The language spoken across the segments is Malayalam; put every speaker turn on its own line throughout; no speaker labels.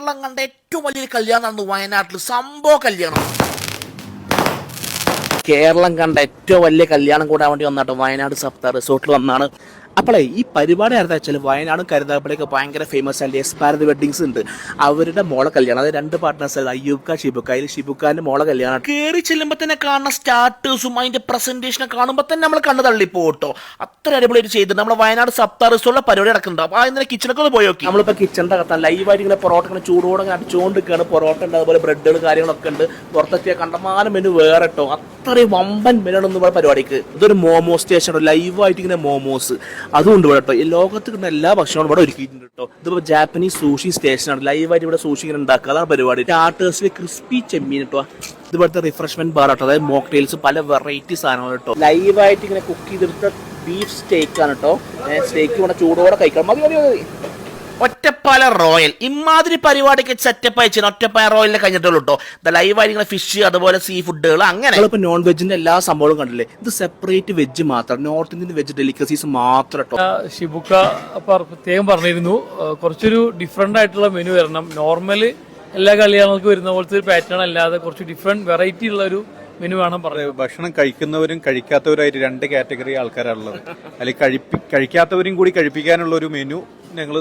കേരളം കണ്ട ഏറ്റവും വലിയൊരു കല്യാണമാണ് വയനാട്ടിൽ സംഭവ കല്യാണം. കേരളം കണ്ട ഏറ്റവും വലിയ കല്യാണം കൂടാൻ വേണ്ടി വന്നാട്ടോ വയനാട് സപ്ത റിസോർട്ടിൽ വന്നാണ്. അപ്പോളേ ഈ പരിപാടി ആയിരുന്ന വെച്ചാൽ വയനാടും കരുതാപ്പള്ളിയൊക്കെ ഭയങ്കര ഫേമസ് ആയിട്ട് എസ് ഭാരത് വെഡിങ്സ് ഉണ്ട്. അവരുടെ മോളെ കല്യാണം, അതായത് രണ്ട് പാർട്ട്നേഴ്സ് അയ്യൂബ്ക്ക ഷിബുക്ക, അതിൽ ഷിബുക്കാന്റെ മോളെ കല്യാണം. കയറി ചെല്ലുമ്പോൾ തന്നെ കാണുന്ന സ്റ്റാർട്ടേഴ്സും അതിന്റെ പ്രസന്റേഷനെ കാണുമ്പോൾ തന്നെ നമ്മൾ കണ്ണു തള്ളിപ്പോട്ടോ. അത്ര അടിപൊളിയായിട്ട് ചെയ്ത് നമ്മുടെ വയനാട് സപ്ത റിസോർട്ടിലെ പരിപാടി നടക്കുന്നുണ്ട്. അപ്പോൾ അതിന്റെ കിച്ചണൊക്കെ ഒന്ന് പോയി നോക്കി. നമ്മളിപ്പോൾ കിച്ചണിന്റെ അകത്താണ് ലൈവായിട്ട് ഇങ്ങനെ പൊറോട്ട ഇങ്ങനെ ചൂടോടെ അടിച്ചുകൊണ്ടിരിക്കുകയാണ്. പൊറോട്ട ഉണ്ട്, അതുപോലെ ബ്രെഡുകൾ കാര്യങ്ങളൊക്കെ ഉണ്ട്. പുറത്തെത്തിയ കണ്ടമാനം മെനു വേറെ കേട്ടോ. അത്രയും വമ്പൻ മെനാണ് ഇവിടെ പരിപാടിക്ക്. ഇതൊരു മോമോ സ്റ്റേഷൻ, ലൈവായിട്ട് ഇങ്ങനെ മോമോസ് അതുകൊണ്ട് ഇവിടെ കേട്ടോ. ഈ ലോകത്ത് കിട്ടുന്ന എല്ലാ ഭക്ഷണവും ഇവിടെ ഒരുക്കിയിട്ടുണ്ട് കേട്ടോ. ഇതിപ്പോൾ ജാപ്പനീസ് സൂഷി സ്റ്റേഷനാണ്. ലൈവായിട്ട് ഇവിടെ സൂഷി ഇങ്ങനെ ഉണ്ടാക്കുക, അതാണ് പരിപാടി. സ്റ്റാർട്ടേഴ്സിൽ ക്രിസ്പി ചെമ്മീൻ കേട്ടോ. ഇതുപോലത്തെ റിഫ്രഷ്മെന്റ് ബാർ കേട്ടോ, അതായത് മോക്ടെയിൽസ് പല വെറൈറ്റി സാധനങ്ങൾ കേട്ടോ. ലൈവായിട്ട് ഇങ്ങനെ കുക്ക് ചെയ്തെടുത്ത ബീഫ് സ്റ്റേക്ക് ആണ് കേട്ടോ. സ്റ്റേക്ക് ഇവിടെ ചൂടോടെ കഴിക്കണം. മതി മതി മതി. ഒറ്റപ്പാല റോയൽ ഇമാതിരി പരിപാടിക്ക് സെറ്റപ്പ് അയച്ചു. ഒറ്റപ്പാല റോയലിനെ കഴിഞ്ഞിട്ടുള്ളൂ കേട്ടോ. ലൈവായിട്ട് ഫിഷ്, അതുപോലെ സീ ഫുഡുകൾ, അങ്ങനെ ഇപ്പൊ നോൺ വെജിന്റെ എല്ലാ സംഭവങ്ങളും കണ്ടില്ലേ. ഇത് സെപ്പറേറ്റ് വെജ് മാത്രം, നോർത്ത് ഇന്ത്യൻ വെജ് ഡെലിക്കസീസ് മാത്രം കേട്ടോ.
ഷിബുക്ക പ്രത്യേകം പറഞ്ഞിരുന്നു കുറച്ചൊരു ഡിഫറെന്റ് ആയിട്ടുള്ള മെനു വരണം. നോർമല് എല്ലാ കല്യാണങ്ങൾക്ക് വരുന്ന പോലത്തെ ഒരു പാറ്റേൺ അല്ലാതെ കുറച്ച് ഡിഫറെന്റ് വെറൈറ്റി ഉള്ള ഒരു മെനു വേണം പറയുന്നത്.
ഭക്ഷണം കഴിക്കുന്നവരും കഴിക്കാത്തവരായിട്ട് രണ്ട് കാറ്റഗറി ആൾക്കാരാണുള്ളത്. അല്ലെങ്കിൽ കഴിക്കാത്തവരും കൂടി കഴിപ്പിക്കാനുള്ള ഒരു മെനു ഞങ്ങൾ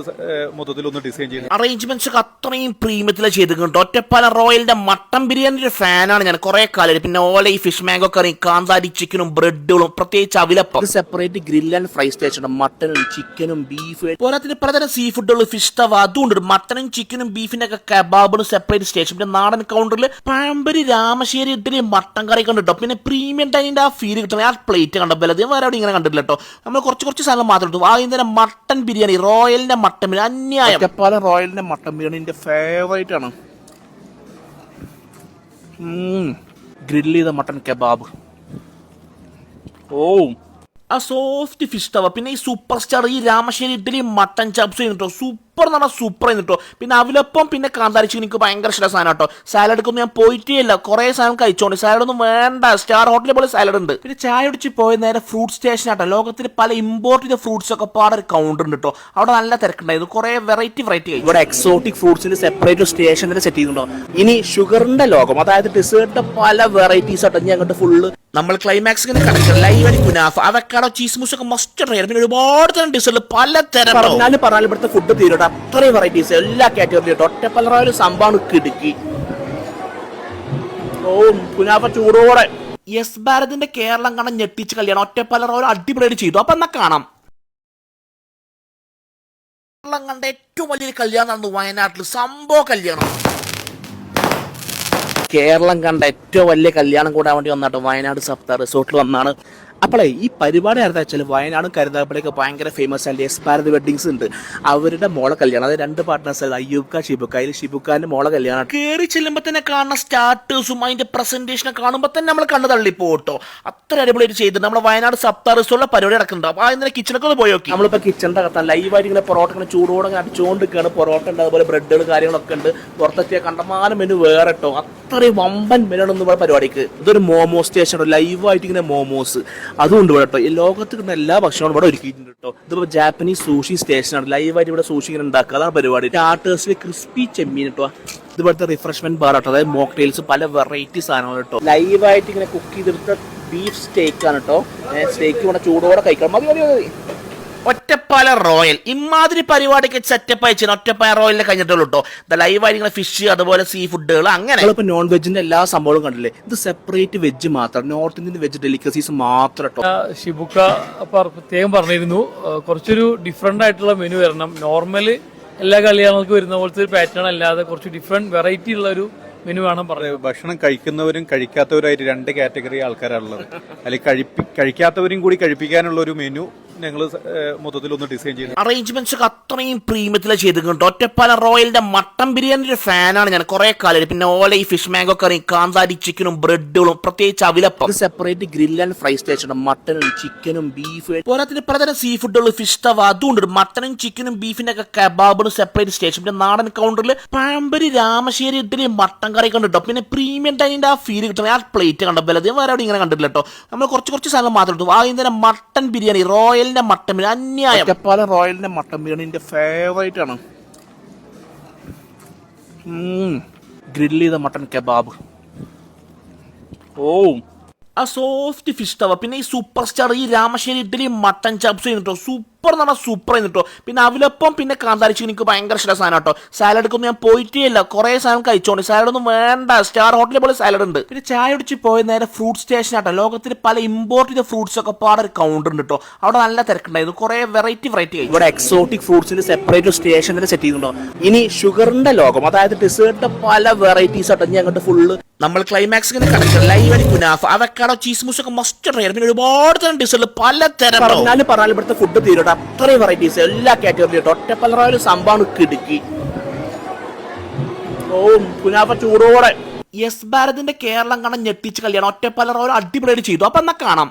മൊത്തത്തിൽ ഒന്ന് ഡിസൈൻ ചെയ്തു.
അറേഞ്ച്മെന്റ്സ് ഒക്കെ അത്രയും പ്രീമിയത്തിലാണ് ചെയ്തിട്ടുണ്ട്. ഒറ്റപ്പാല റോയലിന്റെ മട്ടൻ ബിരിയാണിയുടെ ഫാനാണ് ഞാൻ കുറെ കാലം. പിന്നെ ഓല ഈ ഫിഷ് മാംഗോ കറിയും കാന്താരി ചിക്കനും ബ്രെഡുകളും, പ്രത്യേകിച്ച് അവിലപ്പം. Separate grill and fry station, മട്ടനും ചിക്കനും ബീഫ്, പോരാത്തിന് പലതരം സീ ഫുഡുകൾ, ഫിഷ് തവ അതുകൊണ്ട് മട്ടനും ചിക്കനും ബീഫിന്റെ ഒക്കെ കബാബിനും സെപ്പറേറ്റ് സ്റ്റേഷൻ. പിന്നെ നാടൻ കൗണ്ടറിൽ പഴംപൊരി, രാമശ്ശേരി ഇഡ്ഡലി, മട്ടൻ കറി കണ്ടിട്ടോ. പിന്നെ പ്രീമിയം ടൈമിന്റെ ആ ഫീൽ കിട്ടണ ആ പ്ലേറ്റ് കണ്ടപ്പോൾ അത് വേറെ അവിടെ ഇങ്ങനെ കണ്ടിട്ടില്ല കേട്ടോ. നമ്മൾ കുറച്ച് സാധനം മാത്രം എടുത്തു. ആദ്യം മട്ടൻ ബിരിയാണി, റോയലിന്റെ മട്ടൻ ബിരിയാണി അന്യായം. ഒറ്റപ്പാലം റോയലിന്റെ മട്ടൻ ബിരിയാണി എന്റെ ഫേവറേറ്റ് ആണ്. ഗ്രില്ല് ചെയ്ത മട്ടൻ കബാബ്, ആ സോഫ്റ്റ് ഫിഷ് തവ, പിന്നെ ഈ സൂപ്പർ സ്റ്റാർ ഈ രാമശ്ശേരി ഇഡ്ഡലി മട്ടൻ ചപ്സ് ചെയ്തിട്ടോ. സൂപ്പർ എന്ന് പറഞ്ഞാൽ സൂപ്പർ ചെയ്തിട്ടോ. പിന്നെ അവിലപ്പം, പിന്നെ കാന്താരി ചിക്കൻ എനിക്ക് ഭയങ്കര ഇഷ്ട സാധനം കേട്ടോ. സാലഡൊക്കെ ഞാൻ പോയിട്ടേ ഇല്ല, കുറെ സാധനം കഴിച്ചോണ്ട്. സാലഡ് ഒന്നും വേണ്ട, സ്റ്റാർ ഹോട്ടലിൽ പോലെ സാലഡ് ഉണ്ട്. പിന്നെ ചായ കുടിച്ച് പോയ നേരെ ഫ്രൂട്ട് സ്റ്റേഷൻ ആട്ടോ. ലോകത്തിൽ പല ഇമ്പോർട്ട് ചെയ്ത ഫ്രൂട്ട്സ് ഒക്കെ പാടെ ഒരു കൗണ്ടർ ഉണ്ട് കേട്ടോ. അവിടെ നല്ല തിരക്കുണ്ടായിരുന്നു, കുറെ വെറൈറ്റി കഴിച്ചു. ഇവിടെ എക്സോട്ടിക് ഫ്രൂട്ട്സിന് സെപ്പറേറ്റ് സ്റ്റേഷൻ തന്നെ സെറ്റ് ചെയ്തിട്ടുണ്ടോ. ഇനി ഷുഗറിന്റെ ലോകം, അതായത് ഡെസേർട്ടിന്റെ പല വെറൈറ്റീസ് ആട്ടോ. ഞാൻ അങ്ങോട്ട് ഫുള്ള് നമ്മൾ climax connect live kunafa, avocado, cheese mousse ഒക്കെ മസ്റ്റ് ട്രൈ. പിന്നെ ഒരുപാട് തരം ഡിസേർട്ട് പലതരം പറഞ്ഞാൽ ഇവിടുത്തെ ഫുഡ് തീരും. അത്രയും വെറൈറ്റീസ് എല്ലാ കാറ്റഗറിയും. ഒറ്റപ്പാലം റോയൽ സംഭവം കിടുക്കി. കുനാഫ ചൂടോടെ. യെസ് ഭാരതിന്റെ കേരളം കാണാൻ ഞെട്ടിച്ച് കല്യാണം ഒറ്റപ്പാലം റോയൽ അടിപൊളിയായിട്ട് ചെയ്തു. അപ്പൊ എന്നാ കാണാം. കേരളം കണ്ട ഏറ്റവും വലിയൊരു കല്യാണമാണ് വയനാട്ടിൽ സംഭവ കല്യാണം. കേരളം കണ്ട ഏറ്റവും വലിയ കല്യാണം കൂടാൻ വേണ്ടി വന്നാട്ടോ വയനാട് സപ്ത റിസോർട്ടിൽ വന്നാണ്. അപ്പോളേ ഈ പരിപാടി ആയിരുന്ന വെച്ചാൽ വയനാടും കരുതാപ്പള്ളിയൊക്കെ ഭയങ്കര ഫേമസ് ആയിട്ട് എസ് ഭാരത് വെഡിങ്സ് ഉണ്ട്. അവരുടെ മോളെ കല്യാണം, അതായത് രണ്ട് പാർട്ട്നേഴ്സ് അയ്യൂബ്ക്ക ഷിബുക്ക, അതിൽ ഷിബുക്കാന്റെ മോളെ കല്യാണം. കയറി ചെല്ലുമ്പോൾ തന്നെ കാണുന്ന സ്റ്റാർട്ടേഴ്സും അതിന്റെ പ്രസന്റേഷനെ കാണുമ്പോൾ തന്നെ നമ്മൾ കണ്ണു തള്ളിപ്പോട്ടോ. അത്ര അടിപൊളിയായിട്ട് ചെയ്ത് നമ്മുടെ വയനാട് സപ്ത റിസോർട്ടിലെ പരിപാടി നടക്കുന്നുണ്ട്. അപ്പോൾ അതിന്റെ കിച്ചണൊക്കെ ഒന്ന് പോയി നോക്കി. നമ്മളിപ്പോൾ കിച്ചണിന്റെ അകത്താണ് ലൈവായിട്ട് ഇങ്ങനെ പൊറോട്ട ഇങ്ങനെ ചൂടോടെ അടിച്ചുകൊണ്ടിരിക്കുകയാണ്. പൊറോട്ട ഉണ്ട്, അതുപോലെ ബ്രെഡുകൾ കാര്യങ്ങളൊക്കെ ഉണ്ട്. പുറത്തെത്തിയ കണ്ടമാനം മെനു വേറെ കേട്ടോ. അത്രയും വമ്പൻ മെനാണ് ഇവിടെ പരിപാടിക്ക്. ഇതൊരു മോമോ സ്റ്റേഷൻ, ലൈവായിട്ട് ഇങ്ങനെ മോമോസ് അതുകൊണ്ട് ഇവിടെ കേട്ടോ. ഈ ലോകത്ത് കിട്ടുന്ന എല്ലാ ഭക്ഷണവും ഇവിടെ ഒരുക്കിയിട്ടുണ്ട് കേട്ടോ. ഇതിപ്പോൾ ജാപ്പനീസ് സൂഷി സ്റ്റേഷനാണ്. ലൈവായിട്ട് ഇവിടെ സൂഷി ഇങ്ങനെ ഉണ്ടാക്കുക, അതാണ് പരിപാടി. സ്റ്റാർട്ടേഴ്സിൽ ക്രിസ്പി ചെമ്മീൻ കേട്ടോ. ഇതുപോലത്തെ റിഫ്രഷ്മെന്റ് ബാർ കേട്ടോ, അതായത് മോക്ടെയിൽസ് പല വെറൈറ്റി സാധനങ്ങൾ കേട്ടോ. ലൈവായിട്ട് ഇങ്ങനെ കുക്ക് ചെയ്തെടുത്ത ബീഫ് സ്റ്റേക്ക് ആണ് കേട്ടോ. സ്റ്റേക്ക് ഇവിടെ ചൂടോടെ കഴിക്കണം. മതി മതി മതി. ഒറ്റപ്പാല റോയൽ ഇമാതിരി പരിപാടിക്ക് സെറ്റപ്പ് അയച്ചു. ഒറ്റപ്പാല റോയലിനെ കഴിഞ്ഞിട്ടുള്ളൂ കേട്ടോ. ലൈവായിട്ട് ഫിഷ്, അതുപോലെ സീ ഫുഡുകൾ, അങ്ങനെ ഇപ്പൊ നോൺ വെജിന്റെ എല്ലാ സംഭവങ്ങളും കണ്ടില്ലേ. ഇത് സെപ്പറേറ്റ് വെജ് മാത്രം, നോർത്ത് ഇന്ത്യൻ വെജ് ഡെലിക്കസീസ് മാത്രം കേട്ടോ.
ഷിബുക്ക പ്രത്യേകം പറഞ്ഞിരുന്നു കുറച്ചൊരു ഡിഫറെന്റ് ആയിട്ടുള്ള മെനു വരണം. നോർമല് എല്ലാ കല്യാണങ്ങൾക്ക് വരുന്ന പോലത്തെ ഒരു പാറ്റേൺ അല്ലാതെ കുറച്ച് ഡിഫറെന്റ് വെറൈറ്റി ഉള്ള ഒരു മെനു വേണം പറയുന്നത്.
ഭക്ഷണം കഴിക്കുന്നവരും കഴിക്കാത്തവരായിട്ട് രണ്ട് കാറ്റഗറി ആൾക്കാരാണുള്ളത്. അല്ലെങ്കിൽ കഴിക്കാത്തവരും കൂടി കഴിപ്പിക്കാനുള്ള ഒരു മെനു ഞങ്ങൾ മൊത്തത്തിൽ ഒന്ന് ഡിസൈൻ ചെയ്തു.
അറേഞ്ച്മെന്റ്സ് ഒക്കെ അത്രയും പ്രീമിയത്തിലാണ് ചെയ്തിട്ടുണ്ട്. ഒറ്റപ്പാല റോയലിന്റെ മട്ടൻ ബിരിയാണിയുടെ ഫാനാണ് ഞാൻ കുറെ കാലം. പിന്നെ ഓല ഈ ഫിഷ് മാംഗോ കറിയും കാന്താരി ചിക്കനും ബ്രെഡുകളും, പ്രത്യേകിച്ച് അവിലപ്പം. Separate grill and fry station, മട്ടനും ചിക്കനും ബീഫ്, പോരാത്തിന് പലതരം സീ ഫുഡുകൾ, ഫിഷ് തവ അതുകൊണ്ട് മട്ടനും ചിക്കനും ബീഫിന്റെ ഒക്കെ കബാബിനും സെപ്പറേറ്റ് സ്റ്റേഷൻ. പിന്നെ നാടൻ കൗണ്ടറിൽ പഴംപൊരി, രാമശ്ശേരി ഇഡ്ഡലി, മട്ടൻ കറി കണ്ടിട്ടോ. പിന്നെ പ്രീമിയം ടൈമിന്റെ ആ ഫീൽ കിട്ടണ ആ പ്ലേറ്റ് കണ്ടപ്പോൾ അത് വേറെ അവിടെ ഇങ്ങനെ കണ്ടിട്ടില്ല കേട്ടോ. നമ്മൾ കുറച്ച് സാധനം മാത്രം എടുത്തു. ആദ്യം mutton biryani, royal mutton biryani അന്യായം. ഒറ്റപ്പാലം റോയലിന്റെ മട്ടൻ ബിരിയാണി എന്റെ ഫേവറേറ്റ് ആണ്. ഗ്രില്ല് ചെയ്ത മട്ടൺ കബാബ്. ഓ ആ സോഫ്റ്റ് ഫിഷ് തവ, പിന്നെ ഈ സൂപ്പർ സ്റ്റാർ ഈ രാമശ്ശേരി ഇഡ്ഡലി മട്ടൻ ചപ്സ് ചെയ്യുന്നുട്ടോ, സൂപ്പർ എന്ന് പറഞ്ഞാൽ സൂപ്പർ ചെയ്യുന്നുട്ടോ. പിന്നെ അവലപ്പം പിന്നെ കാന്താരി ചിക്കൻ എനിക്ക് ഭയങ്കര ഇഷ്ട സാധനം കേട്ടോ. സാലഡൊന്നും ഞാൻ പോയിട്ടേ ഇല്ല, കുറേ സാധനം കഴിച്ചോണ്ട്. സാലഡ് ഒന്നും വേണ്ട, സ്റ്റാർ ഹോട്ടലിൽ പോലെ സാലഡ് ഉണ്ട്. പിന്നെ ചായ കുടിച്ച് പോയ നേരെ ഫ്രൂട്ട് സ്റ്റേഷൻ ആട്ടോ. ലോകത്തിൽ പല ഇമ്പോർട്ട് ചെയ്ത ഫ്രൂട്ട്സ് ഒക്കെ പാടെ ഒരു കൗണ്ടർ ഉണ്ട് കേട്ടോ. അവിടെ നല്ല തിരക്കുണ്ടായിരുന്നു, കുറേ വെറൈറ്റി കഴിച്ചു. ഇവിടെ എക്സോട്ടിക് ഫ്രൂട്ട്സിന്റെ സെപ്പറേറ്റ് സ്റ്റേഷൻ തന്നെ സെറ്റ് ചെയ്യുന്നുണ്ടോ. ഇനി ഷുഗറിന്റെ ലോകം, അതായത് ഡെസേർട്ടിന്റെ പല വെറൈറ്റീസ് ആട്ടോ. ഇനി അങ്ങോട്ട് ഫുള്ള് നമ്മൾ ക്ലൈമാക്സിന് connection live kunafa avocado cheese mousse ഒക്കെ മസ്റ്റ് ട്രൈ. പിന്നെ ഒരുപാട് തരം ഡിഷുകൾ പലതരം പറഞ്ഞാലും ഇവിടുത്തെ ഫുഡ് തീരും. അത്രയും വെറൈറ്റീസ് എല്ലാ കാറ്റഗറിയും. ഒറ്റപ്പലറോയിൽ സംഭവം കിടുക്കി. ഓ കുനാഫ ചൂടോടെ. യെസ് ഭാരതിന്റെ കേരളം കാണാൻ ഞെട്ടിച്ച് കല്യാണം ഒറ്റപ്പലറോയിൽ അടിപൊളിയായിട്ട് ചെയ്തു. അപ്പൊ എന്നാ കാണാം.